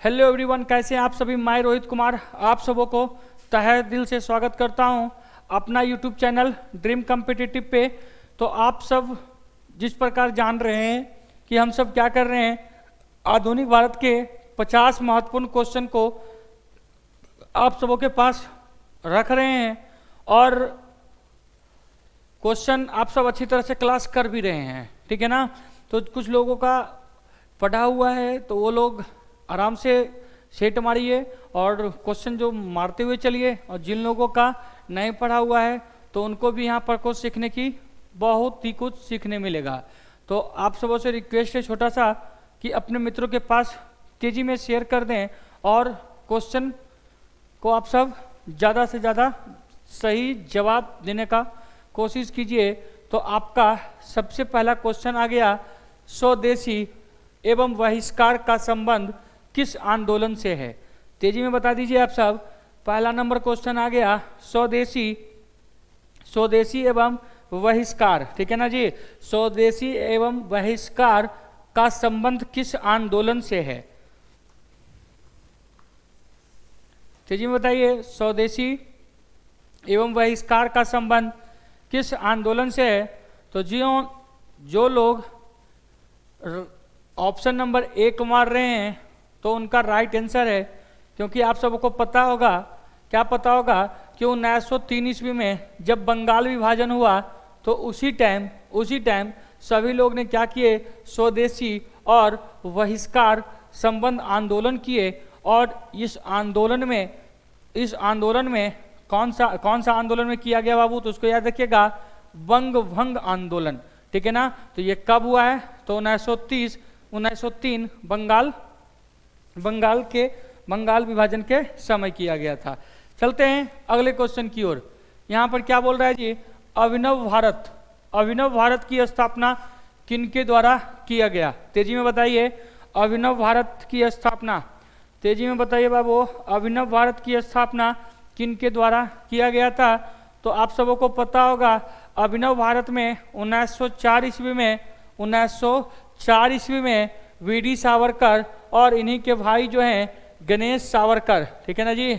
Hello everyone, कैसे हैं आप सभी। मैं रोहित कुमार आप सबों को तहे दिल से स्वागत करता हूं अपना यूट्यूब चैनल ड्रीम कॉम्पिटिटिव पे। तो आप सब जिस प्रकार जान रहे हैं कि हम सब क्या कर रहे हैं, आधुनिक भारत के 50 महत्वपूर्ण क्वेश्चन को आप सबों के पास रख रहे हैं और क्वेश्चन आप सब अच्छी तरह से क्लास कर भी रहे हैं, ठीक है ना। तो कुछ लोगों का पढ़ा हुआ है तो वो लोग आराम से सेट मारिए और क्वेश्चन जो मारते हुए चलिए, और जिन लोगों का नहीं पढ़ा हुआ है तो उनको भी यहाँ पर कुछ सीखने की बहुत ही कुछ सीखने मिलेगा। तो आप सबों से रिक्वेस्ट है छोटा सा कि अपने मित्रों के पास तेजी में शेयर कर दें और क्वेश्चन को आप सब ज़्यादा से ज़्यादा सही जवाब देने का कोशिश कीजिए। तो आपका सबसे पहला क्वेश्चन आ गया, स्वदेशी एवं बहिष्कार का संबंध किस आंदोलन से है। तेजी में बता दीजिए आप सब। पहला नंबर क्वेश्चन आ गया, स्वदेशी एवं बहिष्कार, ठीक है ना जी। स्वदेशी एवं बहिष्कार का संबंध किस आंदोलन से है। तेजी में बताइए, स्वदेशी एवं बहिष्कार का संबंध किस आंदोलन से है। तो जो लोग ऑप्शन नंबर 1 मार रहे हैं तो उनका राइट आंसर है, क्योंकि आप सबको पता होगा, क्या पता होगा कि 1903 ईस्वी में जब बंगाल विभाजन हुआ तो उसी टाइम सभी लोग ने क्या किए, स्वदेशी और बहिष्कार संबंध आंदोलन किए। और इस आंदोलन में कौन सा आंदोलन में किया गया बाबू, तो उसको याद रखिएगा, बंग भंग आंदोलन, ठीक है ना। तो ये कब हुआ है, तो 1903 बंगाल विभाजन के समय किया गया था। चलते हैं अगले क्वेश्चन की ओर। यहाँ पर क्या बोल रहा है जी, अभिनव भारत की स्थापना किनके द्वारा किया गया। तेजी में बताइए, अभिनव भारत की स्थापना, तेजी में बताइए बाबू, अभिनव भारत की स्थापना किनके द्वारा किया गया था। तो आप सबों को पता होगा, अभिनव भारत में 1904 ईस्वी में वीडी सावरकर और इन्हीं के भाई जो हैं गणेश सावरकर, ठीक है ना जी।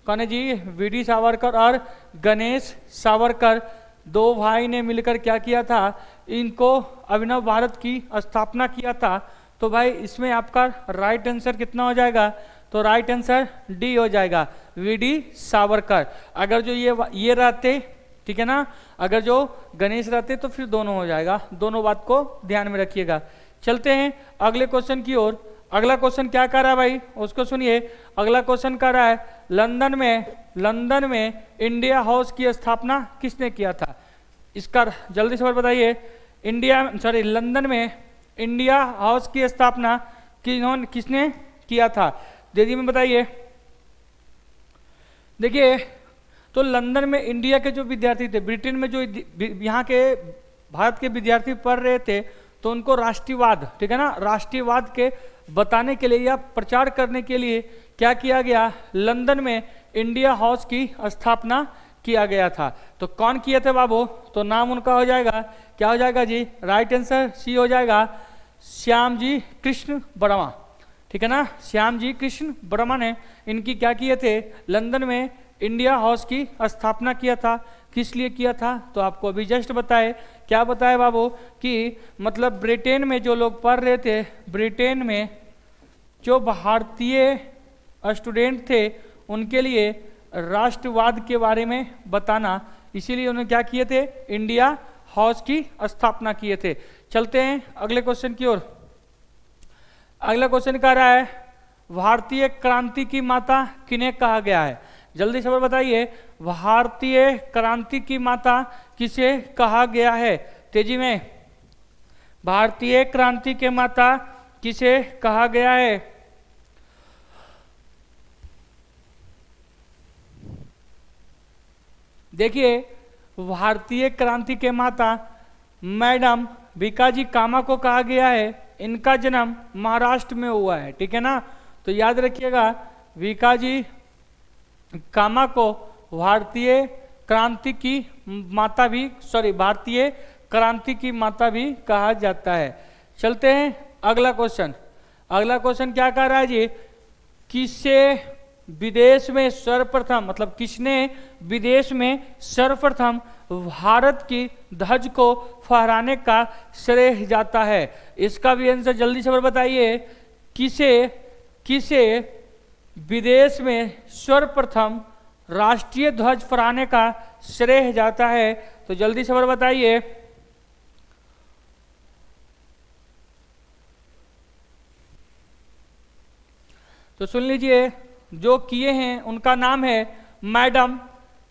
कौन है जी, वीडी सावरकर और गणेश सावरकर, दो भाई ने मिलकर क्या किया था, इनको अभिनव भारत की स्थापना किया था। तो भाई इसमें आपका राइट आंसर कितना हो जाएगा, तो राइट आंसर डी हो जाएगा, वीडी सावरकर। अगर जो ये रहते, ठीक है ना, अगर जो गणेश रहते तो फिर दोनों हो जाएगा। दोनों बात को ध्यान में रखिएगा। चलते हैं अगले क्वेश्चन की ओर। अगला क्वेश्चन क्या कर रहा है भाई, उसको सुनिए। अगला क्वेश्चन कर रहा है, लंदन में इंडिया हाउस की स्थापना किसने किया था। इसका जल्दी से बताइए, लंदन में इंडिया हाउस की स्थापना किसने किया था। दीदी में बताइए। देखिए, तो लंदन में इंडिया के जो विद्यार्थी थे, ब्रिटेन में जो यहाँ के भारत के विद्यार्थी पढ़ रहे थे, तो उनको राष्ट्रीयवाद, ठीक है ना, राष्ट्रीयवाद के बताने के लिए या प्रचार करने के लिए क्या किया गया, लंदन में इंडिया हाउस की स्थापना किया गया था। तो कौन किए थे बाबू, तो नाम उनका हो जाएगा, क्या हो जाएगा जी, राइट आंसर सी हो जाएगा, श्यामजी कृष्ण वर्मा, ठीक है ना। श्यामजी कृष्ण वर्मा ने इनकी क्या किए थे, लंदन में इंडिया हाउस की स्थापना किया था। किस लिए किया था, तो आपको अभी जस्ट बताए, क्या बताए बाबू, कि मतलब ब्रिटेन में जो लोग पढ़ रहे थे, ब्रिटेन में जो भारतीय स्टूडेंट थे उनके लिए राष्ट्रवाद के बारे में बताना, इसीलिए उन्होंने क्या किए थे, इंडिया हाउस की स्थापना किए थे। चलते हैं अगले क्वेश्चन की ओर। अगला क्वेश्चन कह रहा है, भारतीय क्रांति की माता किन्हें कहा गया है। जल्दी से बताइए, भारतीय क्रांति की माता किसे कहा गया है। तेजी में, भारतीय क्रांति के माता किसे कहा गया है। देखिए, भारतीय क्रांति के माता मैडम भीकाजी कामा को कहा गया है। इनका जन्म महाराष्ट्र में हुआ है, ठीक है ना। तो याद रखिएगा, भीकाजी कामा को भारतीय क्रांति की माता भी कहा जाता है। चलते हैं अगला क्वेश्चन। अगला क्वेश्चन क्या कह रहा है जी, किसे विदेश में सर्वप्रथम, मतलब किसने विदेश में सर्वप्रथम भारत की ध्वज को फहराने का श्रेय जाता है? इसका भी आंसर जल्दी से बताइए। किसे विदेश में सर्वप्रथम राष्ट्रीय ध्वज फहराने का श्रेय जाता है? तो जल्दी से बताइए। तो सुन लीजिए, जो किए हैं उनका नाम है मैडम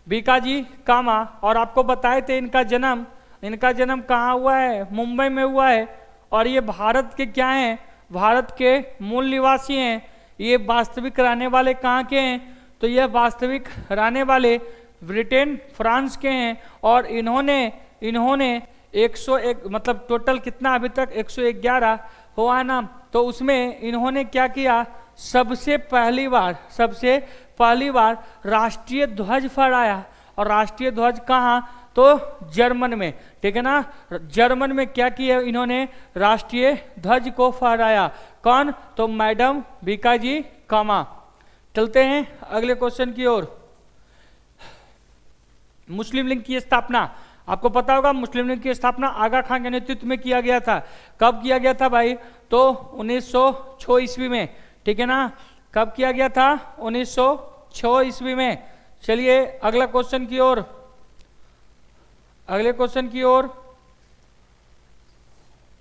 भीकाजी कामा। और आपको बताए थे इनका जन्म कहाँ हुआ है? मुंबई में हुआ है। और ये भारत के क्या हैं? भारत के मूल निवासी हैं। ये वास्तविक रहने वाले कहाँ के हैं? तो ये वास्तविक रहने वाले ब्रिटेन फ्रांस के हैं। और इन्होंने 101, मतलब टोटल कितना अभी तक 111 हुआ ना, तो उसमें इन्होंने क्या किया? सबसे पहली बार राष्ट्रीय ध्वज फहराया। और राष्ट्रीय ध्वज कहाँ? तो जर्मन में, ठीक है ना। जर्मन में क्या किया इन्होंने? राष्ट्रीय ध्वज को फहराया। कौन? तो मैडम भीकाजी कामा। चलते हैं अगले क्वेश्चन की ओर। मुस्लिम लीग की स्थापना, आपको पता होगा मुस्लिम लीग की स्थापना आगा खान के नेतृत्व में किया गया था। कब किया गया था भाई? तो 1906 ईस्वी में, ठीक है ना। कब किया गया था? 1906 ईस्वी में। चलिए अगला क्वेश्चन की ओर।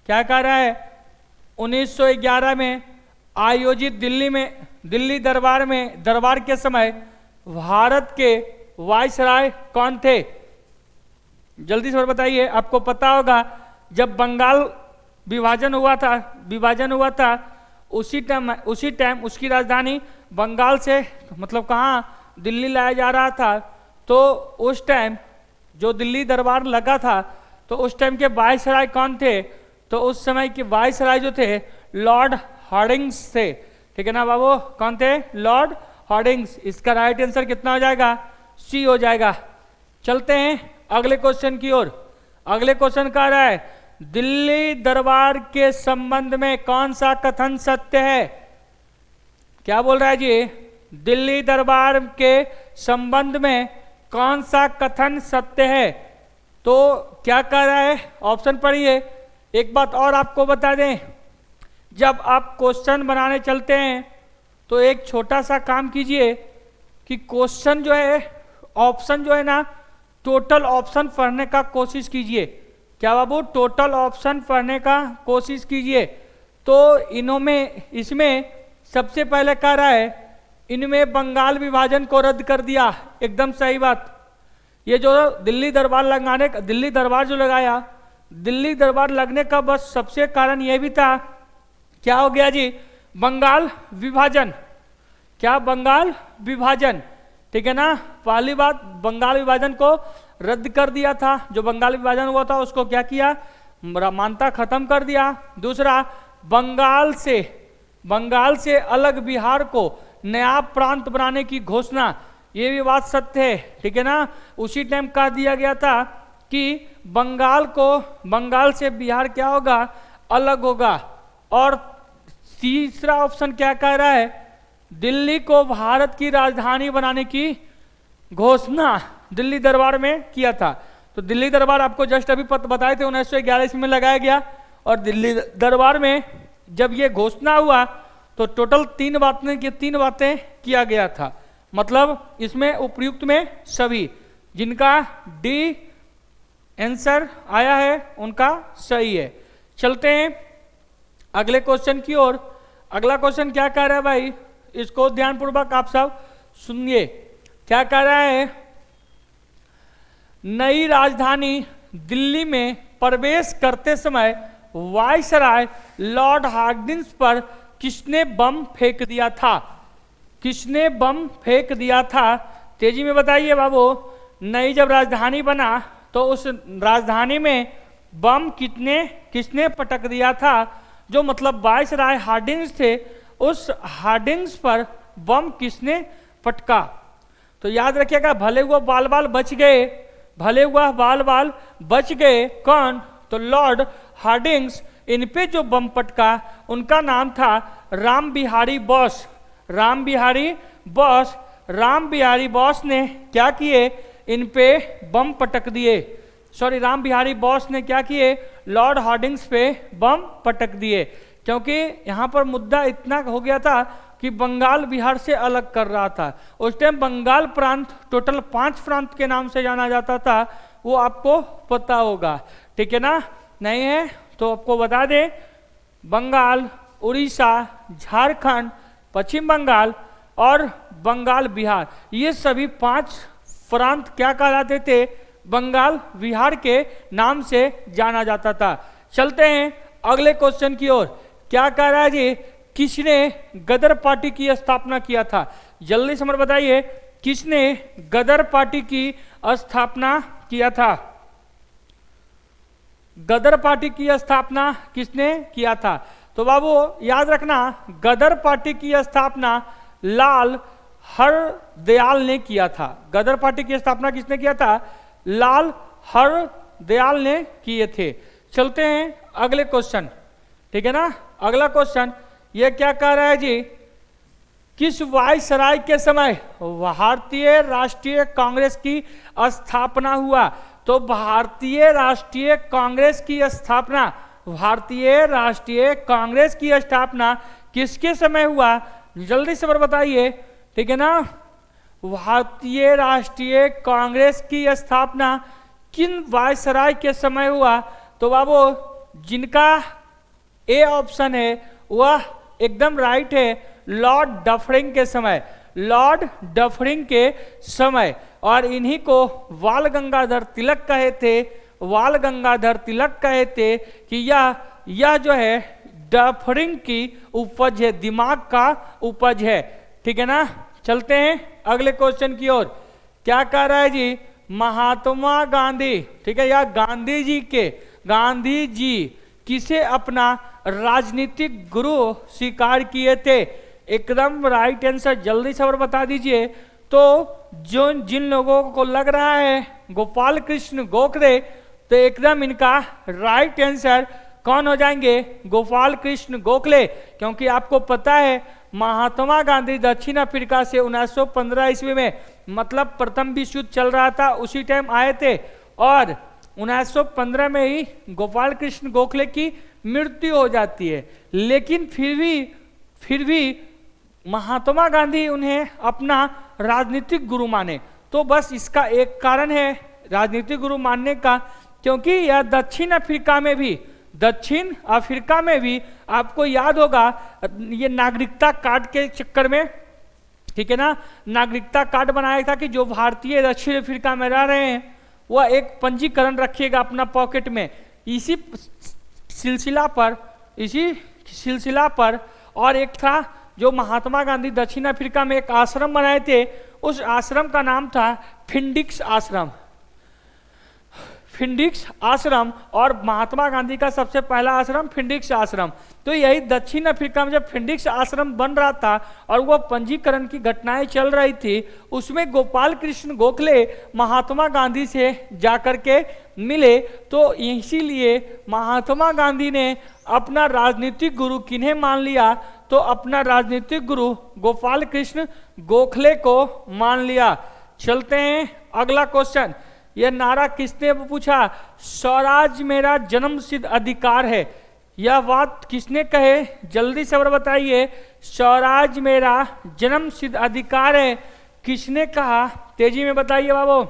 क्या कह रहा है? 1911 में आयोजित दिल्ली दरबार के समय भारत के वायसराय कौन थे? जल्दी से बताइए। आपको पता होगा जब बंगाल विभाजन हुआ था उसी टाइम उसकी राजधानी बंगाल से, मतलब कहाँ? दिल्ली लाया जा रहा था। तो उस टाइम जो दिल्ली दरबार लगा था, तो उस टाइम के वायसराय कौन थे? तो उस समय के वायसराय जो थे लॉर्ड हार्डिंग्स थे, ठीक है ना बाबू। कौन थे? Lord Hardinge. इसका राइट आंसर कितना हो जाएगा? सी हो जाएगा। चलते हैं अगले क्वेश्चन की ओर। अगले क्वेश्चन कह रहा है दिल्ली दरबार के संबंध में कौन सा कथन सत्य है? क्या बोल रहा है जी? दिल्ली दरबार के संबंध में कौन सा कथन सत्य है? तो क्या कह रहा है? ऑप्शन पढ़िए। एक बात और आपको बता दें, जब आप क्वेश्चन बनाने चलते हैं तो एक छोटा सा काम कीजिए कि क्वेश्चन जो है, ऑप्शन जो है ना, टोटल ऑप्शन पढ़ने का कोशिश कीजिए। क्या बाबू? टोटल ऑप्शन पढ़ने का कोशिश कीजिए। तो इसमें सबसे पहले कह रहा है इनमें बंगाल विभाजन को रद्द कर दिया। एकदम सही बात। ये जो दिल्ली दरबार जो लगाया, दिल्ली दरबार लगने का बस सबसे कारण यह भी था, क्या हो गया जी? बंगाल विभाजन। क्या? बंगाल विभाजन, ठीक है ना। पहली बात, बंगाल विभाजन को रद्द कर दिया था। जो बंगाल विभाजन हुआ था उसको क्या किया? मान्यता खत्म कर दिया। दूसरा, बंगाल से अलग बिहार को नया प्रांत बनाने की घोषणा, ये भी बात सत्य है, ठीक है ना। उसी टाइम कह दिया गया था कि बंगाल से बिहार क्या होगा? अलग होगा। और तीसरा ऑप्शन क्या कह रहा है? दिल्ली को भारत की राजधानी बनाने की घोषणा दिल्ली दरबार में किया था। तो दिल्ली दरबार आपको जस्ट अभी बताए थे 1911 में लगाया गया। और दिल्ली दरबार में जब ये घोषणा हुआ तो टोटल तीन बातें किया गया था। मतलब इसमें उपयुक्त में सभी, जिनका डी आंसर आया है उनका सही है। चलते हैं अगले क्वेश्चन की ओर। अगला क्वेश्चन क्या कह रहा है भाई? इसको ध्यानपूर्वक आप सब सुनिए। क्या कह रहा है? नई राजधानी दिल्ली में प्रवेश करते समय वायसराय लॉर्ड हार्डिंग्स पर किसने बम फेंक दिया था? किसने बम फेंक दिया था? तेजी में बताइए बाबू। नई जब राजधानी बना तो उस राजधानी में बम किसने पटक दिया था? जो मतलब वायसराय हार्डिंग्स थे, उस हार्डिंग्स पर बम किसने पटका? तो याद रखिएगा, भले हुआ बाल बाल बच गए। कौन? तो लॉर्ड हार्डिंग्स। इन पे जो बम पटका उनका नाम था राम बिहारी बोस। राम बिहारी बोस ने क्या किए, इन पे बम पटक दिए। सॉरी, राम बिहारी बोस ने क्या किए, लॉर्ड हार्डिंग्स पे बम पटक दिए, क्योंकि यहाँ पर मुद्दा इतना हो गया था कि बंगाल बिहार से अलग कर रहा था। उस टाइम बंगाल प्रांत टोटल 5 प्रांत के नाम से जाना जाता था, वो आपको पता होगा, ठीक है ना? नहीं है तो आपको बता दें, बंगाल, उड़ीसा, झारखंड, पश्चिम बंगाल और बंगाल बिहार, ये सभी 5 प्रांत क्या कहलाते थे, बंगाल बिहार के नाम से जाना जाता था। चलते हैं अगले क्वेश्चन की ओर। क्या कह रहा है जी, किसने गदर पार्टी की स्थापना किया था? जल्दी से मुझे बताइए, किसने गदर पार्टी की स्थापना किया था? गदर पार्टी की स्थापना किसने किया था? तो बाबू याद रखना, गदर पार्टी की स्थापना लाल हरदयाल ने किया था। गदर पार्टी की स्थापना किसने किया था? लाल हरदयाल ने किए थे। चलते हैं अगले क्वेश्चन, ठीक है ना? अगला क्वेश्चन ये क्या कह रहा है जी, किस वायसराय के समय भारतीय राष्ट्रीय कांग्रेस की स्थापना हुआ? तो भारतीय राष्ट्रीय कांग्रेस की स्थापना, भारतीय राष्ट्रीय कांग्रेस की स्थापना किसके समय हुआ? जल्दी से बताइए, ठीक है ना? भारतीय राष्ट्रीय कांग्रेस की स्थापना किन वायसराय के समय हुआ? तो बाबू जिनका ए ऑप्शन है वह एकदम राइट है, लॉर्ड डफरिंग के समय, लॉर्ड डफरिंग के समय। और इन्हीं को बाल गंगाधर तिलक कहे थे, बाल गंगाधर तिलक कहे थे कि यह जो है डफरिंग की उपज है, दिमाग का उपज है, ठीक है ना? चलते हैं अगले क्वेश्चन की ओर। क्या कह रहा है जी, महात्मा गांधी, ठीक है, या गांधी जी किसे अपना राजनीतिक गुरु स्वीकार किए थे? एकदम राइट आंसर, जल्दी से और बता दीजिए। तो जिन लोगों को लग रहा है गोपाल कृष्ण गोखले, तो एकदम इनका राइट आंसर कौन हो जाएंगे? गोपाल कृष्ण गोखले, क्योंकि आपको पता है महात्मा गांधी दक्षिण अफ्रीका से 1915 ईस्वी में, मतलब प्रथम विश्व युद्ध चल रहा था उसी टाइम आए थे, और 1915 में ही गोपाल कृष्ण गोखले की मृत्यु हो जाती है। लेकिन फिर भी महात्मा गांधी उन्हें अपना राजनीतिक गुरु माने। तो बस इसका एक कारण है राजनीतिक गुरु मानने का, क्योंकि यह दक्षिण अफ्रीका में भी आपको याद होगा ये नागरिकता कार्ड के चक्कर में, ठीक है ना, नागरिकता कार्ड बनाया था कि जो भारतीय दक्षिण अफ्रीका में रह रहे हैं वह एक पंजीकरण रखिएगा अपना पॉकेट में। इसी सिलसिला पर और एक था जो महात्मा गांधी दक्षिण अफ्रीका में एक आश्रम बनाए थे, उस आश्रम का नाम था फिंडिक्स आश्रम, और महात्मा गांधी का सबसे पहला आश्रम फिंडिक्स आश्रम। तो यही दक्षिण अफ्रीका में जब फिंडिक्स आश्रम बन रहा था और वह पंजीकरण की घटनाएं चल रही थी, उसमें गोपाल कृष्ण गोखले महात्मा गांधी से जाकर के मिले। तो इसीलिए महात्मा गांधी ने अपना राजनीतिक गुरु किन्हें मान लिया? तो अपना राजनीतिक गुरु गोपाल कृष्ण गोखले को मान लिया। चलते हैं अगला क्वेश्चन। यह नारा किसने पूछा? स्वराज मेरा जन्मसिद्ध अधिकार है। यह बात किसने कहे? जल्दी से बताइए। स्वराज मेरा जन्मसिद्ध अधिकार है, किसने कहा? तेजी में बताइए बाबू।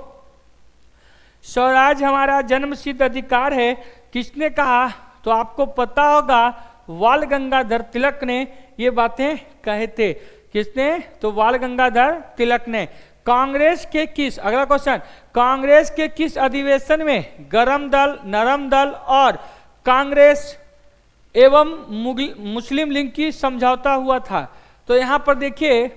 स्वराज हमारा जन्मसिद्ध अधिकार है, किसने कहा? तो आपको पता होगा बाल गंगाधर तिलक ने ये बातें कहे थे। किसने? तो बाल गंगाधर तिलक ने। कांग्रेस के किस, अगला क्वेश्चन, कांग्रेस के किस अधिवेशन में गरम दल, नरम दल और कांग्रेस एवं मुस्लिम लीग की समझौता हुआ था? तो यहाँ पर देखिए,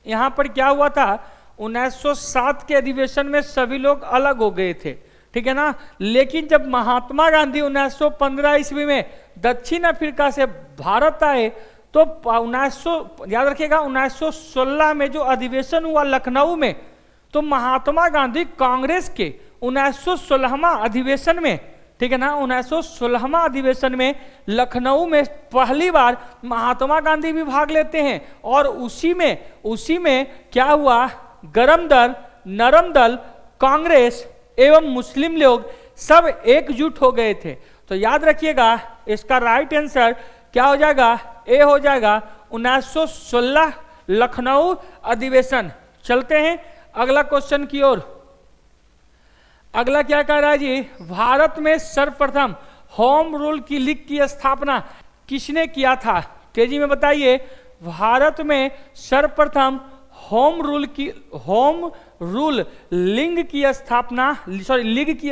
यहाँ पर क्या हुआ था, 1907 के अधिवेशन में सभी लोग अलग हो गए थे, ठीक है ना। लेकिन जब महात्मा गांधी 1915 ईस्वी में दक्षिण अफ्रीका से भारत आए तो 1900 याद रखिएगा 1916 में जो अधिवेशन हुआ लखनऊ में, तो महात्मा गांधी कांग्रेस के 1916वां अधिवेशन में, ठीक है ना। 1916वां अधिवेशन में लखनऊ में पहली बार महात्मा गांधी भी भाग लेते हैं और उसी में क्या हुआ, गरम दल, नरम दल, कांग्रेस एवं मुस्लिम लोग सब एकजुट हो गए थे। तो याद रखिएगा इसका राइट आंसर क्या हो जाएगा, ए हो जाएगा 1916 लखनऊ अधिवेशन। चलते हैं अगला क्वेश्चन की ओर। अगला क्या कह रहा है जी, भारत में सर्वप्रथम होम रूल की लीग की स्थापना किसने किया था? तेजी में बताइए। भारत में सर्वप्रथम होम रूल लीग की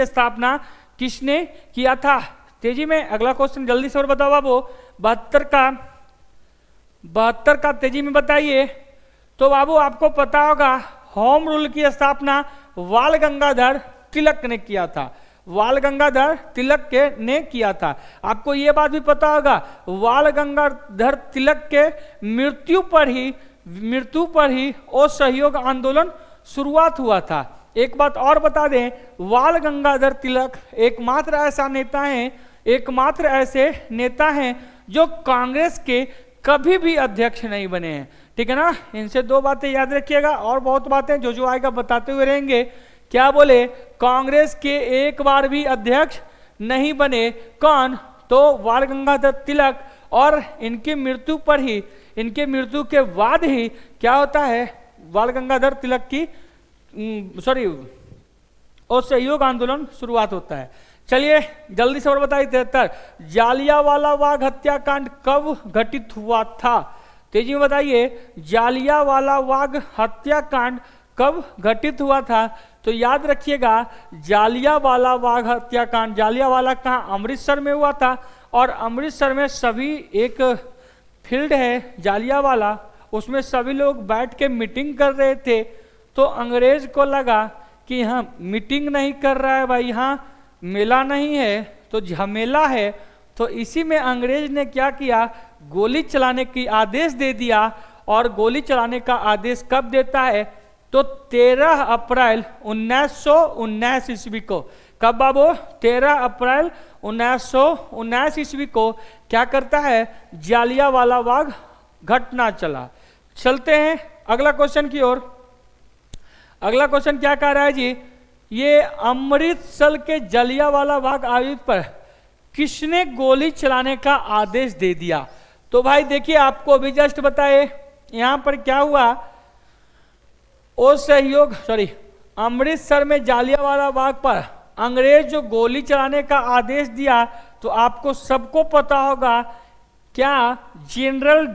स्थापना किसने किया था? तेजी में अगला क्वेश्चन जल्दी से और बताओ बाबू। 72 का तेजी में बताइए। तो बाबू आपको पता होगा होम रूल की स्थापना बाल गंगाधर तिलक ने किया था। बाल गंगाधर तिलक ने किया था। आपको यह बात भी पता होगा बाल गंगाधर तिलक के मृत्यु पर ही असहयोग आंदोलन शुरुआत हुआ था। एक बात और बता दें, बाल गंगाधर तिलक एकमात्र ऐसे नेता हैं जो कांग्रेस के कभी भी अध्यक्ष नहीं बने हैं। ठीक है ना, इनसे दो बातें याद रखिएगा और बहुत बातें जो आएगा बताते हुए रहेंगे। क्या बोले, कांग्रेस के एक बार भी अध्यक्ष नहीं बने। कौन? तो बाल गंगाधर तिलक। और इनकी मृत्यु के बाद ही क्या होता है, बाल गंगाधर तिलक की असहयोग आंदोलन शुरुआत होता है। चलिए जल्दी से और बताइए। 73 जालियांवाला बाग हत्याकांड कब घटित हुआ था? तेजी में बताइए, जालियांवाला बाग हत्याकांड कब घटित हुआ था? तो याद रखिएगा जालियांवाला बाग हत्याकांड, जालियांवाला कहाँ, अमृतसर में हुआ था। और अमृतसर में सभी एक फील्ड है जालियांवाला, उसमें सभी लोग बैठ के मीटिंग कर रहे थे। तो अंग्रेज को लगा कि यहाँ मीटिंग नहीं कर रहा है भाई, यहाँ मेला नहीं है तो झमेला है। तो इसी में अंग्रेज ने क्या किया, गोली चलाने की आदेश दे दिया। और गोली चलाने का आदेश कब देता है? तो 13 अप्रैल 1919 ईस्वी को। कब बाबू? 13 अप्रैल 1919 ईस्वी को क्या करता है, जालियांवाला बाग घटना चला। चलते हैं अगला क्वेश्चन की ओर। अगला क्वेश्चन क्या कह रहा है जी, ये अमृतसर के जालियांवाला बाग आयोजित पर किसने गोली चलाने का आदेश दे दिया? तो भाई देखिए आपको अभी जस्ट बताए यहां पर क्या हुआ, अमृतसर में जालियांवाला बाग पर अंग्रेज जो गोली चलाने का आदेश दिया, तो आपको सबको पता होगा क्या, जनरल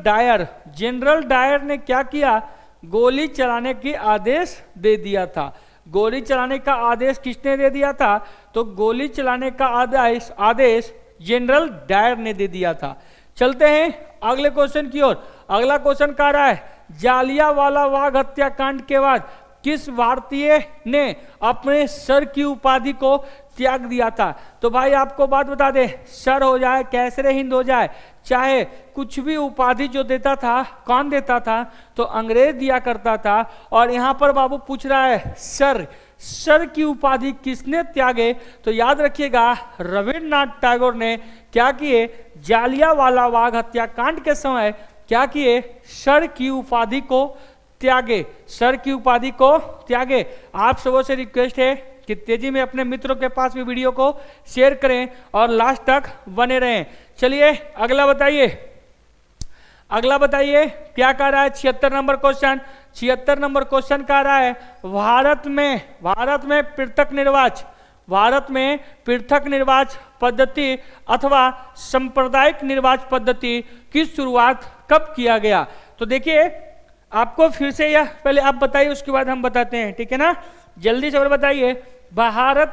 डायर ने क्या किया, गोली चलाने की आदेश दे दिया था। गोली चलाने का आदेश किसने दे दिया था? तो गोली चलाने का आदेश जनरल डायर ने दे दिया था। चलते हैं अगले क्वेश्चन की ओर। अगला क्वेश्चन कह रहा है, जालियांवाला बाग हत्याकांड के बाद किस भारतीय ने अपने सर की उपाधि को त्याग दिया था? तो भाई आपको बात बता दे, सर हो जाए, कैसरे हिंद हो जाए, चाहे कुछ भी उपाधि जो देता था, कौन देता था? तो अंग्रेज दिया करता था। और यहां पर बाबू पूछ रहा है सर की उपाधि किसने त्यागे? तो याद रखिएगा रविन्द्रनाथ टैगोर ने क्या किए, जालियांवाला बाग हत्याकांड के समय क्या किए, सर की उपाधि को त्यागे। आप सबों से रिक्वेस्ट है कि तेजी में अपने मित्रों के पास भी वीडियो को शेयर करें और लास्ट तक बने रहें। चलिए अगला बताइए क्या कह रहा है। 76 नंबर क्वेश्चन कह रहा है, भारत में पृथक निर्वाचन पद्धति अथवा सांप्रदायिक निर्वाचन पद्धति की शुरुआत कब किया गया? तो देखिए आपको फिर से यह पहले आप बताइए, उसके बाद हम बताते हैं, ठीक है ना। जल्दी से और बताइए, भारत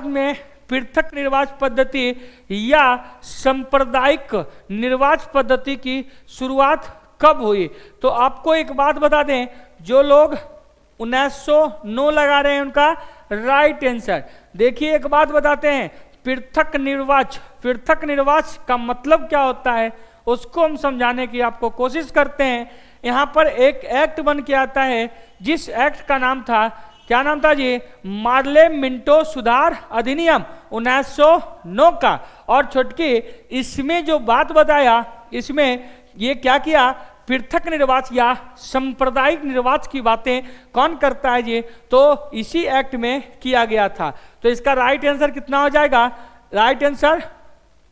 में पृथक निर्वाचन पद्धति या सांप्रदायिक निर्वाचन पद्धति की शुरुआत कब हुई? तो आपको एक बात बता दें, जो लोग 1909 लगा रहे हैं उनका राइट आंसर। देखिए एक बात बताते हैं, पृथक निर्वाचन का मतलब क्या होता है उसको हम समझाने की आपको कोशिश करते हैं। यहाँ पर एक एक्ट बन के आता है, जिस एक्ट का नाम था क्या नाम था जी, मार्ले मिंटो सुधार अधिनियम 1909 का। और छोटकी इसमें जो बात बताया, इसमें ये क्या किया, पृथक निर्वाचन या सांप्रदायिक निर्वाचन की बातें कौन करता है जी, तो इसी एक्ट में किया गया था। तो इसका राइट आंसर कितना हो जाएगा, राइट आंसर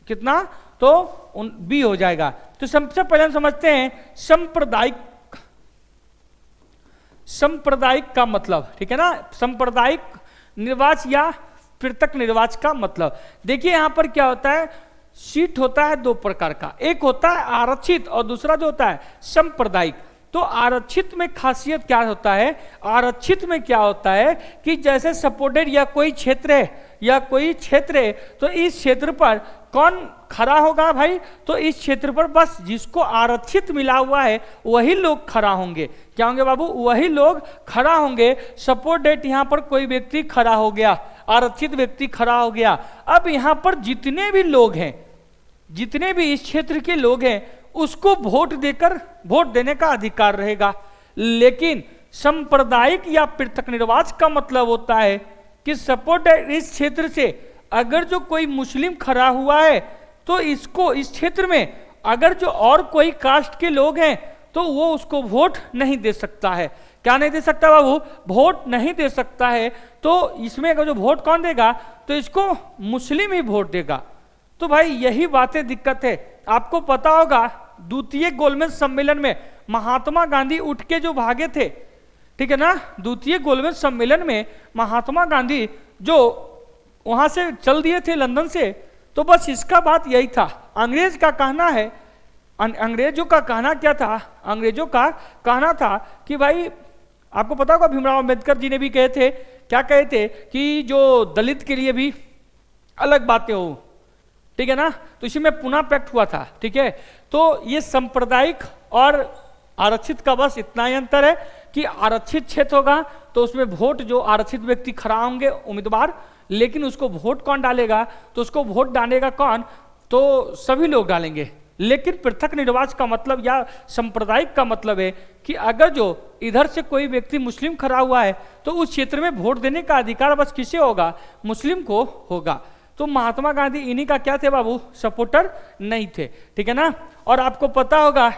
कितना, तो बी हो जाएगा। तो सबसे पहले हम समझते हैं सांप्रदायिक, सांप्रदायिक का मतलब, ठीक है ना, सांप्रदायिक निर्वाचन या पृथक निर्वाचन का मतलब। देखिए यहां पर क्या होता है, सीट होता है दो प्रकार का, एक होता है आरक्षित और दूसरा जो होता है सांप्रदायिक। तो आरक्षित में खासियत क्या होता है, आरक्षित में क्या होता है कि जैसे सपोर्टेड या कोई क्षेत्र है, या कोई क्षेत्र है, तो इस क्षेत्र पर कौन खड़ा होगा भाई, तो इस क्षेत्र पर बस जिसको आरक्षित मिला हुआ है वही लोग खड़ा होंगे। क्या होंगे बाबू, वही लोग खड़ा होंगे। सपोर्टेड यहां पर कोई व्यक्ति खड़ा हो गया, आरक्षित व्यक्ति खड़ा हो गया। अब यहां पर जितने भी लोग हैं, जितने भी इस क्षेत्र के लोग हैं, उसको वोट देकर वोट देने का अधिकार रहेगा। लेकिन सांप्रदायिक या पृथक निर्वाचन का मतलब होता है कि सपोर्टेड इस क्षेत्र से अगर जो कोई मुस्लिम खड़ा हुआ है, तो इसको इस क्षेत्र में अगर जो और कोई कास्ट के लोग हैं, तो वो उसको वोट नहीं दे सकता है। क्या नहीं दे सकता बाबू, वोट नहीं दे सकता है। तो इसमें अगर जो वोट कौन देगा, तो इसको मुस्लिम ही वोट देगा। तो भाई यही बातें दिक्कत है। आपको पता होगा द्वितीय गोलमेज सम्मेलन में महात्मा गांधी उठ के जो भागे थे, ठीक है ना, द्वितीय गोलमेज सम्मेलन में महात्मा गांधी जो वहां से चल दिए थे लंदन से, तो बस इसका बात यही था। अंग्रेज का कहना है, अंग्रेजों का कहना क्या था, अंग्रेजों का कहना था कि भाई आपको पता होगा भीमराव अंबेडकर जी ने भी कहे थे, क्या कहे थे कि जो दलित के लिए भी अलग बातें हो, ठीक है ना। तो इसी में पुनः पैक्ट हुआ था, ठीक है। तो ये सांप्रदायिक और आरक्षित का बस इतना ही अंतर है कि आरक्षित क्षेत्र होगा तो उसमें वोट जो आरक्षित व्यक्ति खड़ा होंगे उम्मीदवार, लेकिन उसको वोट कौन डालेगा, तो उसको वोट डालेगा कौन, तो सभी लोग डालेंगे। लेकिन पृथक निर्वाचन का मतलब या सांप्रदायिक का मतलब है कि अगर जो इधर से कोई व्यक्ति मुस्लिम खड़ा हुआ है, तो उस क्षेत्र में वोट देने का अधिकार बस किसे होगा, मुस्लिम को होगा। तो महात्मा गांधी इन्हीं का क्या थे बाबू, सपोर्टर नहीं थे, ठीक है ना। और आपको पता होगा,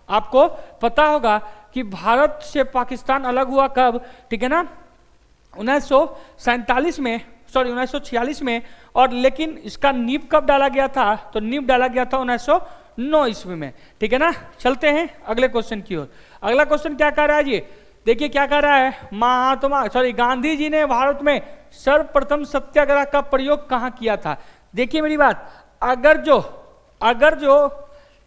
आपको पता होगा कि भारत से पाकिस्तान अलग हुआ कब, ठीक है ना, 1947 में, सॉरी 1946 में। और लेकिन इसका नींव कब डाला गया था, तो नींव डाला गया था 1909 ईस्वी में, ठीक है ना। चलते हैं अगले क्वेश्चन की ओर। अगला क्वेश्चन क्या कह रहा है जी, देखिए क्या कह रहा है, गांधी जी ने भारत में सर्वप्रथम सत्याग्रह का प्रयोग कहां किया था। देखिए मेरी बात, अगर जो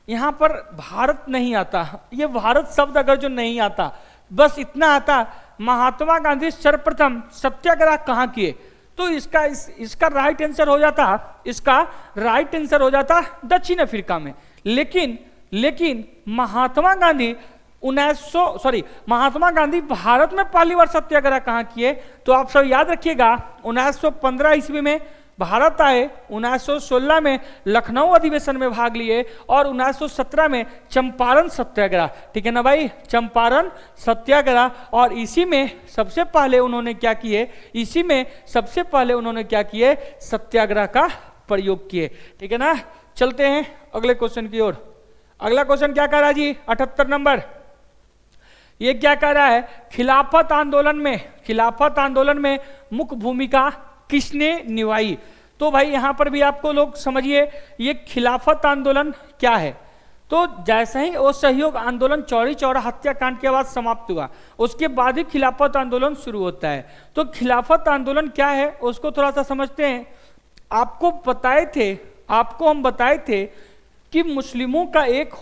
यहां पर भारत नहीं आता, ये भारत शब्द अगर जो नहीं आता, बस इतना आता, महात्मा गांधी सर्वप्रथम सत्याग्रह कहां किए, तो इसका राइट आंसर हो जाता, इसका राइट आंसर हो जाता दक्षिण अफ्रीका में। लेकिन महात्मा गांधी महात्मा गांधी भारत में पहली बार सत्याग्रह कहां किए, तो आप सब याद रखिएगा 1915 ईस्वी में भारत आए, 1916 में लखनऊ अधिवेशन में भाग लिए, और 1917 में चंपारण सत्याग्रह, ठीक है ना भाई, चंपारण सत्याग्रह। और इसी में सबसे पहले उन्होंने क्या किए, इसी में सबसे पहले उन्होंने क्या किए, सत्याग्रह का प्रयोग किए, ठीक है ना। चलते हैं अगले क्वेश्चन की ओर। अगला क्वेश्चन क्या कह रहा है जी, 78 नंबर। ये क्या कह रहा है, खिलाफत आंदोलन में मुख्य भूमिका किसने निभाई। तो भाई यहां पर भी आपको लोग समझिए, ये खिलाफत आंदोलन क्या है। तो जैसे ही वो सहयोग आंदोलन चौरी चौरा हत्याकांड के बाद समाप्त हुआ, उसके बाद ही खिलाफत आंदोलन शुरू होता है। तो खिलाफत आंदोलन क्या है उसको थोड़ा सा समझते हैं। आपको हम बताए थे कि मुस्लिमों का एक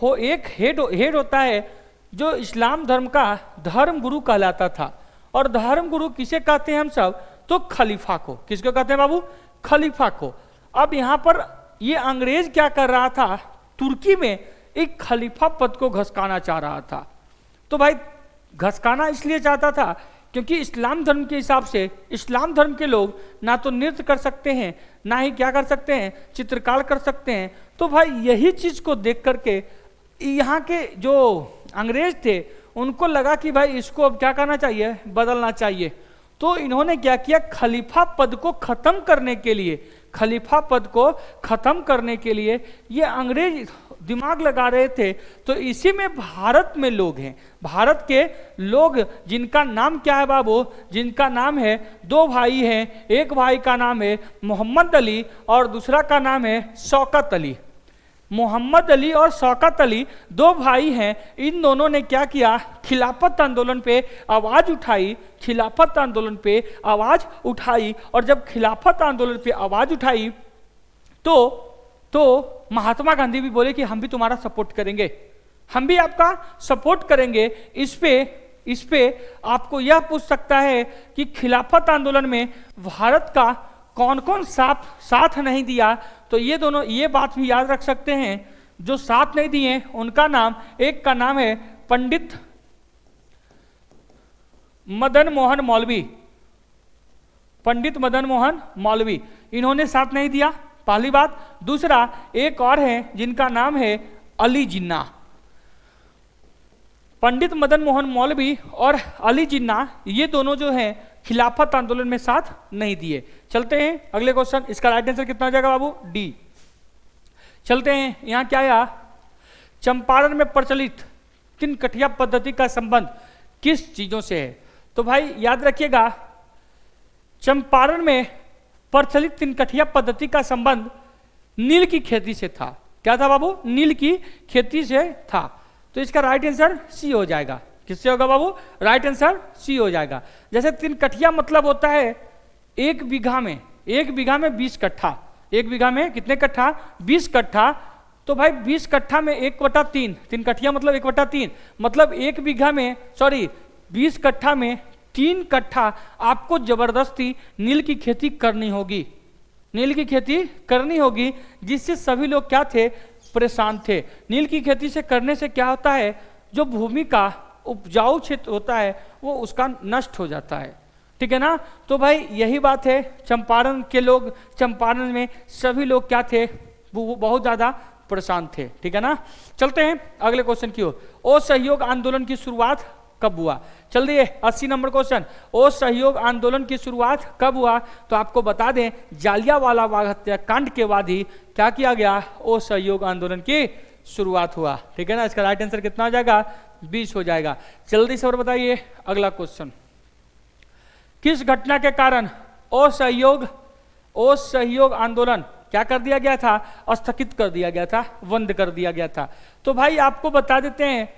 हेड होता है जो इस्लाम धर्म का धर्म गुरु कहलाता था। और धर्म गुरु किसे कहते हैं हम सब, तो खलीफा को। किसको कहते हैं बाबू, खलीफा को। अब यहां पर ये अंग्रेज क्या कर रहा था, तुर्की में एक खलीफा पद को घसकाना चाह रहा था। तो भाई घसकाना इसलिए चाहता था क्योंकि इस्लाम धर्म के हिसाब से इस्लाम धर्म के लोग ना तो नृत्य कर सकते हैं, ना ही क्या कर सकते हैं, चित्रकार कर सकते हैं। तो भाई यही चीज को देख करके यहाँ के जो अंग्रेज थे उनको लगा कि भाई इसको अब क्या करना चाहिए, बदलना चाहिए। तो इन्होंने क्या किया, खलीफा पद को खत्म करने के लिए, खलीफा पद को खत्म करने के लिए ये अंग्रेज दिमाग लगा रहे थे। तो इसी में भारत में लोग हैं, भारत के लोग जिनका नाम क्या है बाबू, जिनका नाम है, दो भाई हैं, एक भाई का नाम है मोहम्मद अली और दूसरा का नाम है शौकत अली। मोहम्मद अली और शौकत अली दो भाई हैं। इन दोनों ने क्या किया, खिलाफत आंदोलन पे आवाज़ उठाई, खिलाफत आंदोलन पे आवाज़ उठाई। और जब खिलाफत आंदोलन पे आवाज़ उठाई तो महात्मा गांधी भी बोले कि हम भी तुम्हारा सपोर्ट करेंगे, हम भी आपका सपोर्ट करेंगे। इस पे आपको यह पूछ सकता है कि खिलाफत आंदोलन में भारत का कौन कौन साथ नहीं दिया। तो ये दोनों ये बात भी याद रख सकते हैं, जो साथ नहीं दिए उनका नाम, एक का नाम है पंडित मदन मोहन मौलवी, पंडित मदन मोहन मौलवी, इन्होंने साथ नहीं दिया, पहली बात। दूसरा एक और है जिनका नाम है अली जिन्ना। पंडित मदन मोहन मौलवी और अली जिन्ना ये दोनों जो हैं खिलाफत आंदोलन में साथ नहीं दिए। चलते हैं अगले क्वेश्चन, इसका राइट आंसर कितना हो जाएगा बाबू, डी। चलते हैं, यहां क्या आया, चंपारण में प्रचलित तिनकठिया पद्धति का संबंध किस चीजों से है। तो भाई याद रखिएगा, चंपारण में प्रचलित तिनकठिया पद्धति का संबंध नील की खेती से था। क्या था बाबू, नील की खेती से था। तो इसका राइट आंसर सी हो जाएगा। किससे होगा बाबू, राइट आंसर सी हो जाएगा। जैसे तिनकठिया मतलब होता है एक बीघा में 20 कट्ठा, एक बीघा में कितने कट्ठा, 20 कट्ठा। तो भाई 20 कट्ठा में 1/3, तिनकठिया मतलब 1/3, मतलब एक बीघा में 20 कट्ठा में 3 कट्ठा आपको जबरदस्ती नील की खेती करनी होगी, नील की खेती करनी होगी, जिससे सभी लोग क्या थे, परेशान थे। नील की खेती से करने से क्या होता है, जो भूमि का उपजाऊ क्षेत्र होता है वो उसका नष्ट हो जाता है, ठीक है ना। तो भाई यही बात है, चंपारण के लोग, चंपारण में सभी लोग क्या थे, वो बहुत ज़्यादा परेशान थे, ठीक है ना। चलते हैं अगले क्वेश्चन की ओर। असहयोग आंदोलन की शुरुआत कब हुआ। चल दिए 80 नंबर क्वेश्चन, असहयोग आंदोलन की शुरुआत कब हुआ। तो आपको बता दें, जालियांवाला बाग हत्याकांड के बाद ही क्या किया गया, असहयोग आंदोलन की शुरुआत हुआ, ठीक है ना। इसका राइट आंसर कितना हो जाएगा, 20 हो जाएगा। जल्दी से और बताइए अगला क्वेश्चन, किस घटना के कारण असहयोग आंदोलन क्या कर दिया गया था, स्थगित कर दिया गया था, बंद कर दिया गया था। तो भाई आपको बता देते हैं,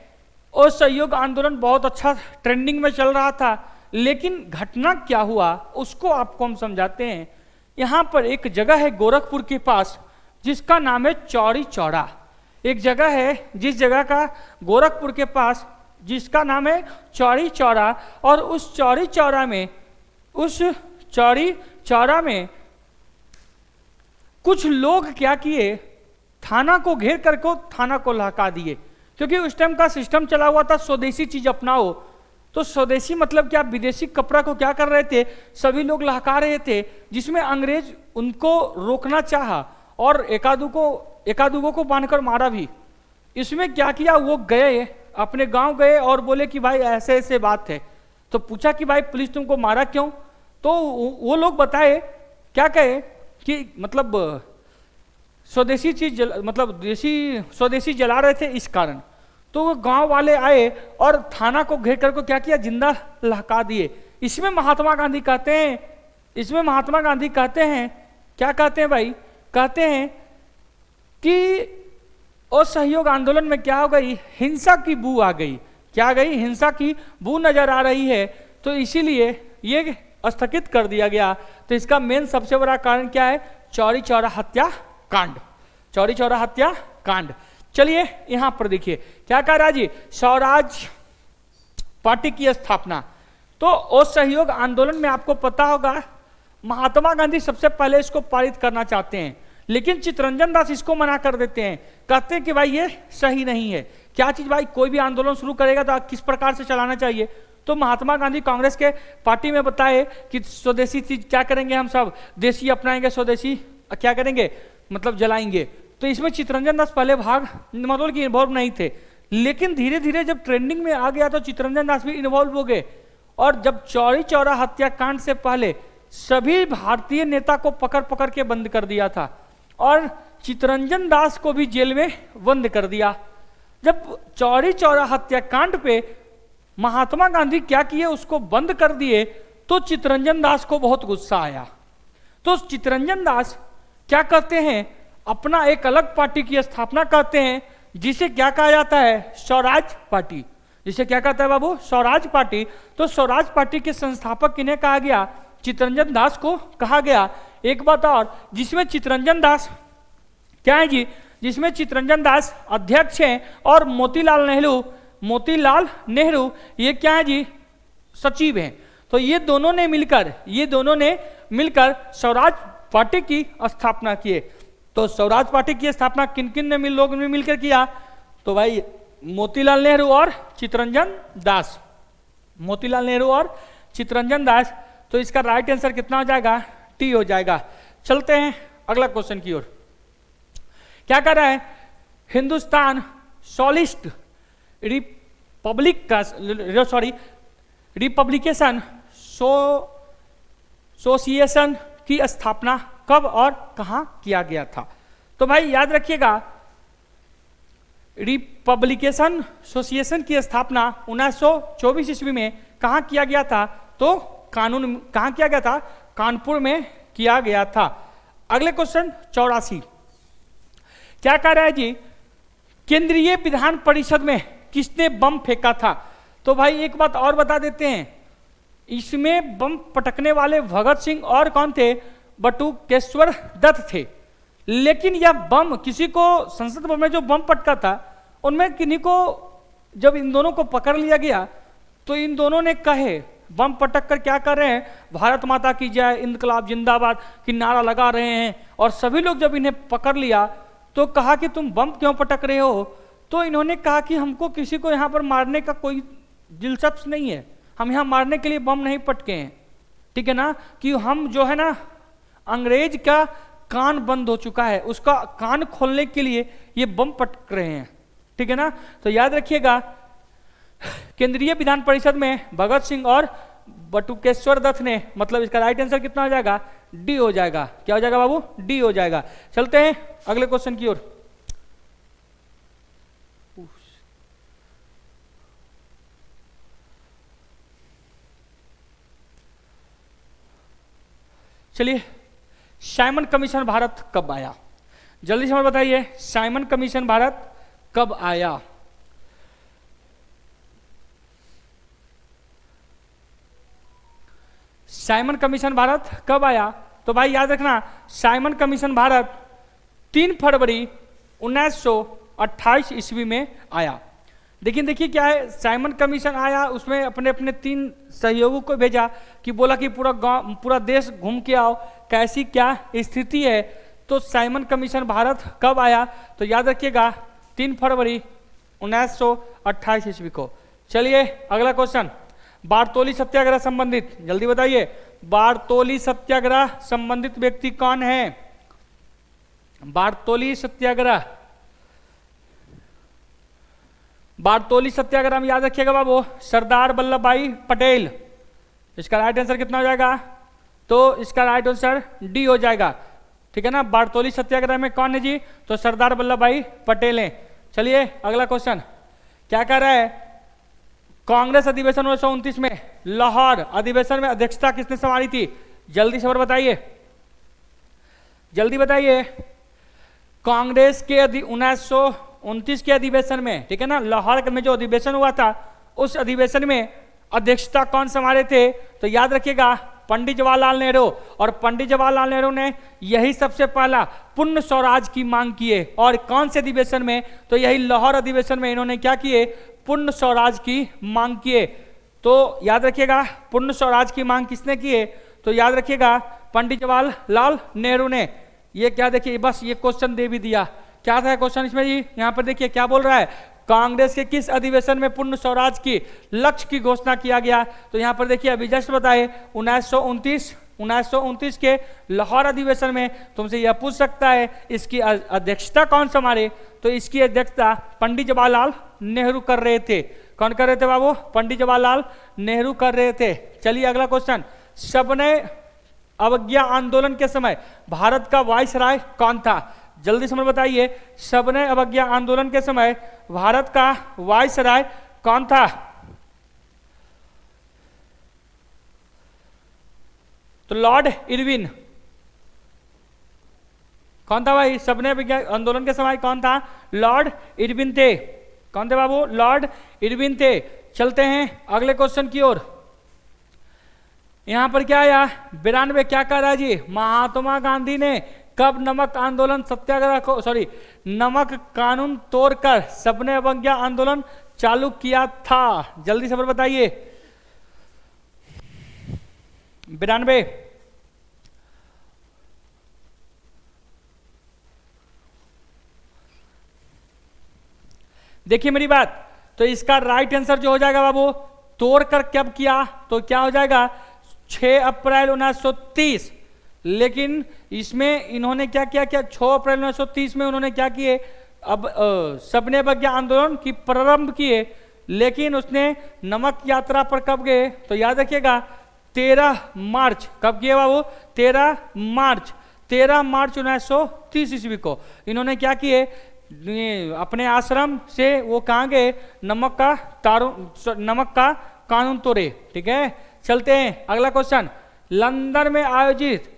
असहयोग आंदोलन बहुत अच्छा ट्रेंडिंग में चल रहा था, लेकिन घटना क्या हुआ उसको आपको हम समझाते हैं। यहाँ पर एक जगह है गोरखपुर के पास जिसका नाम है चौड़ी चौड़ा। एक जगह है जिस जगह का गोरखपुर के पास जिसका नाम है चौड़ी चौड़ा, और उस चौड़ी चौड़ा में कुछ लोग क्या किए, थाना को घेर करके थाना को लहका दिए। क्योंकि उस टाइम का सिस्टम चला हुआ था स्वदेशी चीज अपनाओ। तो स्वदेशी मतलब क्या, विदेशी कपड़ा को क्या कर रहे थे, सभी लोग लहका रहे थे, जिसमें अंग्रेज उनको रोकना चाहा और एकादुगो को बांधकर मारा भी। इसमें क्या किया, वो गए अपने गांव गए और बोले कि भाई ऐसे ऐसे बात है। तो पूछा कि भाई पुलिस तुमको मारा क्यों। तो वो लोग बताए, क्या कहे कि मतलब स्वदेशी चीज मतलब स्वदेशी जला रहे थे इस कारण। तो वो गांव वाले आए और थाना को घेर करके क्या किया, जिंदा लहका दिए। इसमें महात्मा गांधी कहते हैं, क्या कहते हैं भाई, कहते हैं कि असहयोग आंदोलन में क्या हो गई, हिंसा की बू आ गई। क्या आ गई, हिंसा की बू नजर आ रही है, तो इसीलिए ये स्थगित कर दिया गया। तो इसका मेन सबसे बड़ा कारण क्या है, चौड़ी चौरा हत्याकांड, चौड़ी चौरा हत्याकांड। चलिए यहां पर देखिए क्या कह रहा है जी, स्वराज पार्टी की स्थापना। तो असहयोग आंदोलन में आपको पता होगा महात्मा गांधी सबसे पहले इसको पारित करना चाहते हैं, लेकिन चित्तरंजन दास इसको मना कर देते हैं, कहते हैं कि भाई ये सही नहीं है। क्या चीज भाई, कोई भी आंदोलन शुरू करेगा तो किस प्रकार से चलाना चाहिए। तो महात्मा गांधी कांग्रेस के पार्टी में बताए कि स्वदेशी चीज क्या करेंगे, हम सब देशी अपनाएंगे, स्वदेशी क्या करेंगे मतलब जलाएंगे। तो इसमें चित्तरंजन दास पहले मतलब कि इन्वॉल्व नहीं थे, लेकिन धीरे धीरे जब ट्रेंडिंग में आ गया तो चित्तरंजन दास भी इन्वॉल्व हो गए और जब चौरी चौरा हत्याकांड से पहले सभी भारतीय नेता को पकड़ पकड़ के बंद कर दिया था और चित्तरंजन दास को भी जेल में बंद कर दिया। जब चौरी चौरा हत्याकांड पे महात्मा गांधी क्या किए, उसको बंद कर दिए, तो चित्तरंजन दास को बहुत गुस्सा आया। तो चित्तरंजन दास क्या करते हैं, अपना एक अलग पार्टी की स्थापना करते हैं जिसे क्या कहा जाता है, स्वराज पार्टी। जिसे क्या कहता है बाबू, स्वराज पार्टी। तो स्वराज पार्टी के संस्थापक किन्हें कहा गया, चित्तरंजन दास को कहा गया। एक बात और, जिसमें चित्तरंजन दास क्या है जी, जिसमें चित्तरंजन दास अध्यक्ष हैं और मोतीलाल नेहरू ये क्या है जी, सचिव हैं। तो ये दोनों ने मिलकर स्वराज पार्टी की स्थापना किए। तो स्वराज पार्टी की स्थापना किन किन ने लोगों ने मिलकर किया, तो भाई मोतीलाल नेहरू और चित्तरंजन दास। मोतीलाल नेहरू और चित्तरंजन दास। तो इसका राइट आंसर कितना हो जाएगा, टी हो जाएगा। चलते हैं अगला क्वेश्चन की ओर। क्या कर रहा है, हिंदुस्तान सोशलिस्ट रिपब्लिकेशन एसोसिएशन की स्थापना कब और कहां किया गया था। तो भाई याद रखिएगा, रिपब्लिकेशन एसोसिएशन की स्थापना 1924 ईस्वी में कहां किया गया था, तो कहां किया गया था, कानपुर में किया गया था। अगले क्वेश्चन 84 क्या कह रहा है जी, केंद्रीय विधान परिषद में किसने बम फेंका था। तो भाई एक बात और बता देते हैं, इसमें बम पटकने वाले भगत सिंह और कौन थे, बटुकेश्वर दत्त थे। लेकिन यह बम किसी को, संसद भवन में जो बम पटका था उनमें किन्हीं को, जब इन दोनों को पकड़ लिया गया तो इन दोनों ने कहे, बम पटक कर क्या कर रहे हैं, भारत माता की जय, इंकलाब जिंदाबाद की नारा लगा रहे हैं। और सभी लोग जब इन्हें पकड़ लिया तो कहा कि तुम बम क्यों पटक रहे हो। तो इन्होंने कहा कि हमको किसी को यहाँ पर मारने का कोई दिलचस्प नहीं है, हम यहाँ मारने के लिए बम नहीं पटके हैं, ठीक है ना, कि हम जो है ना, अंग्रेज का कान बंद हो चुका है, उसका कान खोलने के लिए ये बम पटक रहे हैं, ठीक है ना। तो याद रखिएगा, केंद्रीय विधान परिषद में भगत सिंह और बटुकेश्वर दत्त ने, मतलब इसका राइट आंसर कितना हो जाएगा, डी हो जाएगा। क्या हो जाएगा बाबू, डी हो जाएगा। चलते हैं अगले क्वेश्चन की ओर। चलिए, साइमन कमीशन भारत कब आया, जल्दी से बताइए, साइमन कमीशन भारत कब आया। साइमन कमीशन भारत कब आया, तो भाई याद रखना, साइमन कमीशन भारत 3 फरवरी 1928 ईस्वी में आया। देखिए क्या है, साइमन कमीशन आया, उसमें अपने अपने 3 सहयोगों को भेजा कि बोला कि पूरा देश घूम के आओ, कैसी क्या स्थिति है। तो साइमन कमीशन भारत कब आया, तो याद रखिएगा 3 फरवरी 1928 ईस्वी को। चलिए अगला क्वेश्चन, बारतोली सत्याग्रह संबंधित, जल्दी बताइए, बारतोली सत्याग्रह संबंधित व्यक्ति कौन है। बारतोली सत्याग्रह, बारतोली सत्याग्रह में याद रखिएगा बाबू, सरदार वल्लभ भाई पटेल। इसका राइट आंसर कितना हो जाएगा, तो इसका राइट आंसर डी हो जाएगा, ठीक है ना। बारतोली सत्याग्रह में कौन है जी, तो सरदार वल्लभ भाई पटेल हैं। चलिए अगला क्वेश्चन, क्या कह रहा है, कांग्रेस अधिवेशन 1929 में लाहौर अधिवेशन में अध्यक्षता किसने संभाली थी, जल्दी से बताइए, जल्दी बताइए। कांग्रेस के 1929 के अधिवेशन में, ठीक है ना, लाहौर में जो अधिवेशन हुआ था, उस अधिवेशन में अध्यक्षता कौन संभाले थे, तो याद रखिएगा पंडित जवाहरलाल नेहरू। और पंडित जवाहरलाल नेहरू ने यही सबसे पहला पूर्ण स्वराज की मांग किए, और कौन से अधिवेशन में, तो यही लाहौर अधिवेशन में इन्होंने क्या किए, पूर्ण स्वराज की मांग किए। तो याद रखिएगा पूर्ण स्वराज की मांग किसने किए, तो याद रखिएगा पंडित जवाहरलाल नेहरू ने। ये क्या देखिए, बस ये क्वेश्चन दे भी दिया, क्या था क्वेश्चन इसमें जी, यहाँ पर देखिए क्या बोल रहा है, कांग्रेस के किस अधिवेशन में पूर्ण स्वराज की लक्ष्य की घोषणा किया गया। तो यहाँ पर देखिए अभी जस्ट बताए 1929 के लाहौर अधिवेशन में। तुमसे यह पूछ सकता है इसकी अध्यक्षता कौन संभाले, तो इसकी अध्यक्षता पंडित जवाहरलाल नेहरू कर रहे थे। कौन कर रहे थे बाबू? पंडित जवाहरलाल नेहरू कर रहे थे। चलिए अगला क्वेश्चन, सबने अवज्ञा आंदोलन के समय भारत का वायसराय कौन था? जल्दी से बताइए, सबने अवज्ञा आंदोलन के समय भारत का वायसराय कौन था? तो लॉर्ड इरविन। कौन था भाई? सबने अवज्ञा आंदोलन के समय कौन था? लॉर्ड इरविन थे। कौन थे बाबू? लॉर्ड इरविन थे। चलते हैं अगले क्वेश्चन की ओर। यहां पर क्या आया? 92 क्या कह रहा है जी? महात्मा गांधी ने कब नमक आंदोलन सत्याग्रह को नमक कानून तोड़कर सबने अवज्ञा आंदोलन चालू किया था? जल्दी से बताइए। 92। देखिए मेरी बात, तो इसका राइट आंसर जो हो जाएगा बाबू, तोड़कर कब किया? तो क्या हो जाएगा? 6 अप्रैल 1930। लेकिन इसमें इन्होंने क्या किया? 6 अप्रैल 1930 में उन्होंने क्या किए? अब सबने अवज्ञा आंदोलन की प्रारंभ किए, लेकिन उसने नमक यात्रा पर कब गए? तो याद रखिएगा 13 मार्च। कब किए बाबू? 13 मार्च 1930 ईस्वी को इन्होंने क्या किए? अपने आश्रम से वो कहाँ गए? नमक का कानून तोड़े। ठीक है, चलते हैं अगला क्वेश्चन। लंदन में आयोजित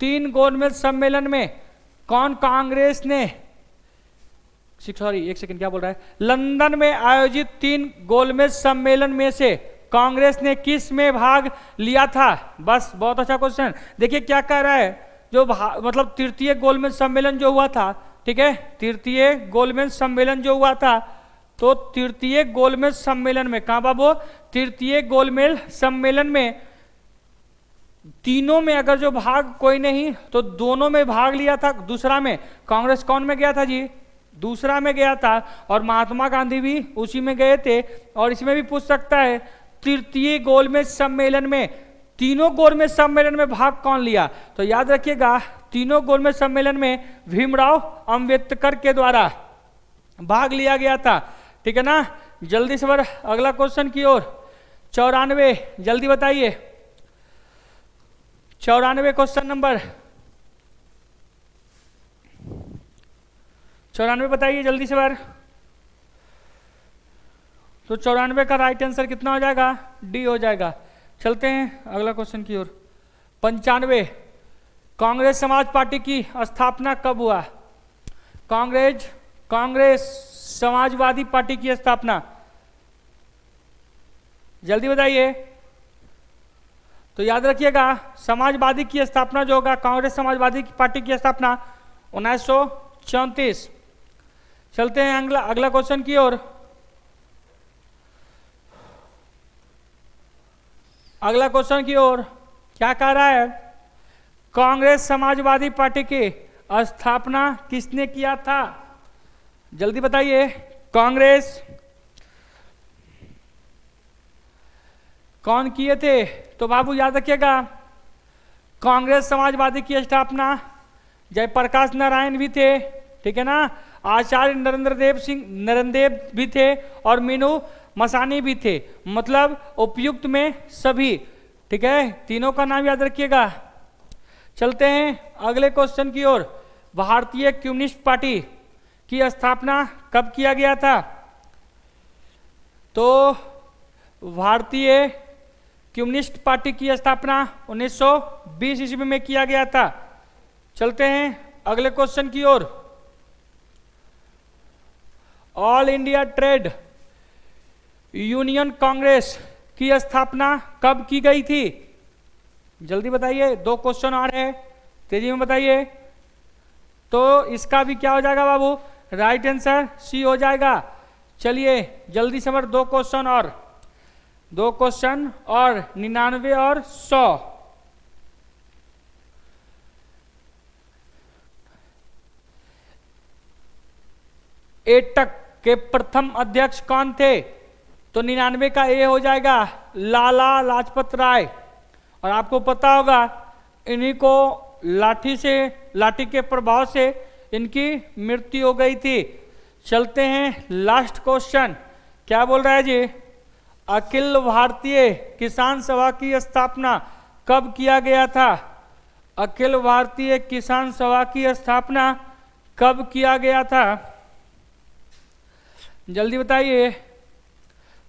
3 गोलमेज सम्मेलन में कौन कांग्रेस ने एक सेकंड, क्या बोल रहा है? लंदन में आयोजित 3 गोलमेज सम्मेलन में से कांग्रेस ने किस में भाग लिया था? बस, बहुत अच्छा क्वेश्चन। देखिए क्या कह रहा है, जो मतलब तृतीय गोलमेज सम्मेलन जो हुआ था, ठीक है, तृतीय गोलमेज सम्मेलन जो हुआ था, तो तृतीय गोलमेज सम्मेलन में कहा बाबू? तृतीय गोलमेज सम्मेलन में तीनों में अगर जो भाग कोई नहीं तो दोनों में भाग लिया था। दूसरा में कांग्रेस कौन में गया था जी? दूसरा में गया था। और महात्मा गांधी भी उसी में गए थे। और इसमें भी पूछ सकता है तृतीय गोलमेज सम्मेलन में, तीनों गोलमेज सम्मेलन में भाग कौन लिया? तो याद रखिएगा तीनों गोलमेज सम्मेलन में भीमराव अंबेडकर के द्वारा भाग लिया गया था। ठीक है ना? जल्दी से अगला क्वेश्चन की ओर। 94, जल्दी बताइए। 94 क्वेश्चन नंबर 94 बताइए जल्दी से तो 94 का राइट आंसर कितना हो जाएगा? डी हो जाएगा। चलते हैं अगला क्वेश्चन की ओर। 95, कांग्रेस समाज पार्टी की स्थापना कब हुआ? कांग्रेस समाजवादी पार्टी की स्थापना, जल्दी बताइए। तो याद रखिएगा समाजवादी की स्थापना जो होगा, कांग्रेस समाजवादी पार्टी की स्थापना 1934। चलते हैं अगला क्वेश्चन की ओर। अगला क्वेश्चन की ओर क्या कह रहा है? कांग्रेस समाजवादी पार्टी की स्थापना किसने किया था? जल्दी बताइए। कांग्रेस कौन किए थे? तो बाबू याद रखिएगा कांग्रेस समाजवादी की स्थापना जयप्रकाश नारायण भी थे, ठीक है ना, आचार्य नरेंद्र भी थे और मीनू मसानी भी थे। मतलब उपयुक्त में सभी, ठीक है, तीनों का नाम याद रखिएगा। चलते हैं अगले क्वेश्चन की ओर। भारतीय कम्युनिस्ट पार्टी की स्थापना कब किया गया था? तो भारतीय कम्युनिस्ट पार्टी की स्थापना 1920 ईस्वी में किया गया था। चलते हैं अगले क्वेश्चन की ओर। All India Trade Union Congress की स्थापना कब की गई थी? जल्दी बताइए, 2 क्वेश्चन आ रहे हैं, तेजी में बताइए। तो इसका भी क्या हो जाएगा बाबू? राइट आंसर सी हो जाएगा। चलिए जल्दी से 2 क्वेश्चन और 99 और 100। एटक के प्रथम अध्यक्ष कौन थे? तो 99 का ए हो जाएगा लाला लाजपत राय। और आपको पता होगा इन्हीं को लाठी के प्रभाव से इनकी मृत्यु हो गई थी। चलते हैं लास्ट क्वेश्चन क्या बोल रहा है जी? अखिल भारतीय किसान सभा की स्थापना कब किया गया था? अखिल भारतीय किसान सभा की स्थापना कब किया गया था? जल्दी बताइए।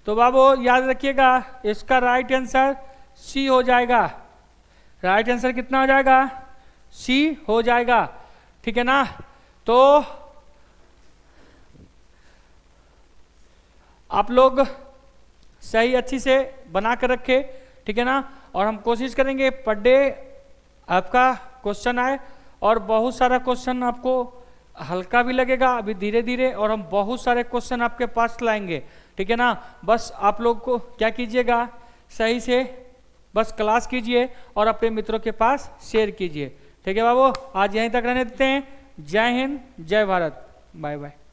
तो बाबू याद रखिएगा, इसका राइट आंसर सी हो जाएगा। राइट आंसर कितना हो जाएगा? सी हो जाएगा, ठीक है ना। तो आप लोग सही अच्छी से बना कर रखे, ठीक है ना। और हम कोशिश करेंगे पर डे आपका क्वेश्चन आए, और बहुत सारा क्वेश्चन आपको हल्का भी लगेगा अभी धीरे धीरे, और हम बहुत सारे क्वेश्चन आपके पास लाएंगे, ठीक है ना। बस आप लोग को क्या कीजिएगा, सही से बस क्लास कीजिए और अपने मित्रों के पास शेयर कीजिए, ठीक है बाबू। आज यहीं तक रहने देते हैं। जय हिंद, जय भारत, बाय बाय।